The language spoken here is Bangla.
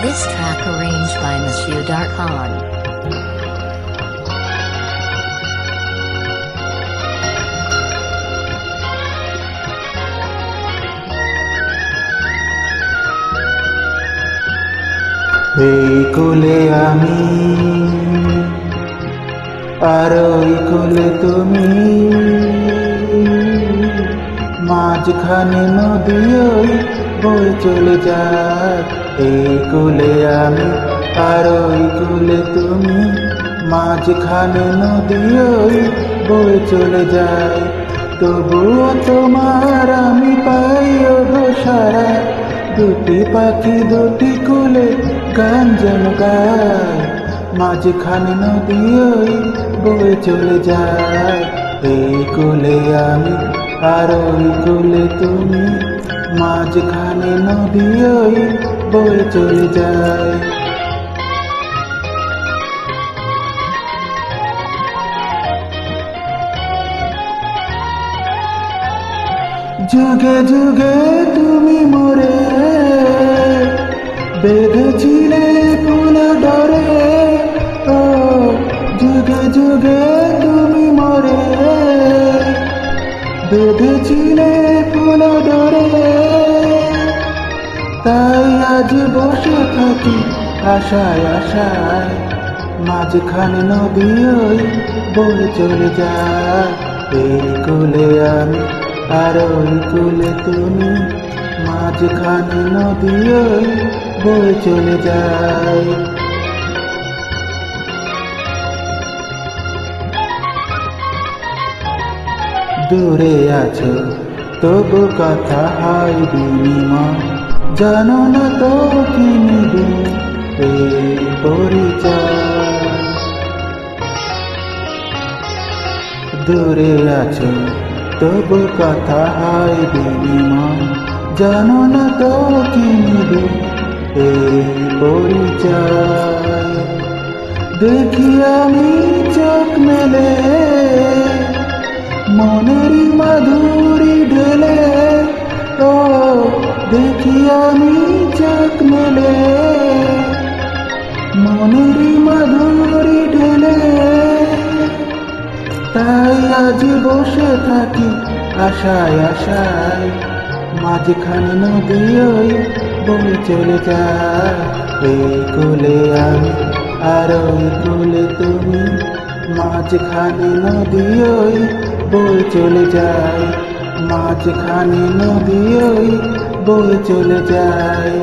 This track arranged by Monsieur Darkhan. এই কোলে আমি আর ওই কোলে তুমি, মাঝখানে নদী ওই বয়ে চলে যায়। এই কোলে আমি আর ওই কোলে তুমি, মাঝখানে নদী ওই বয়ে চলে যায়। তবুও তোমার আমি পাই গো সারা, দুটি পাখি দুটি কোলে গান যেন গায়। মাঝখানে নদী ওই বয়ে চলে যায়। এই কোলে আমি আর ওই কোলে তুমি, মাঝখানে নদী ওই বয়ে চলে যায়। যুগে যুগে তুমি মোরে বেঁধেছিলে ফুল ডরে, ও যুগে যুগে তুমি মোরে বেঁধেছিলে ফুল ডরে। তাই আজ বসে থাকি আশায় আশায়, মাঝখানে নদী ওই বয়ে চলে যায়। এই কোলে আমি আর ওই কোলে তুমি, মাঝখানে নদী ওই বয়ে চলে যায়। দূরে আছো তবু কথা হয় বিনিময়, জানো না তো কি নিবে এই পরিচয়। দূরে আছো তবু কথা হয় বিনিময়, জানো না তো কি নিবে এই পরিচয়। দেখি আমি চোখ মেলে মনেরই মাধুরী ঢেলে, ও দেখি আমি চোখ মেলে মনেরই মাধুরী ঢেলে। তাই আজ বসে থাকি আশায় আশায়, মাঝখানে নদী ওই বয়ে চলে যায়। এই কোলে আমি আর ওই কোলে তুমি, মাঝখানে নদী ওই বয়ে চলে যায়। মাঝখানে নদী ওই বয়ে চলে যায়।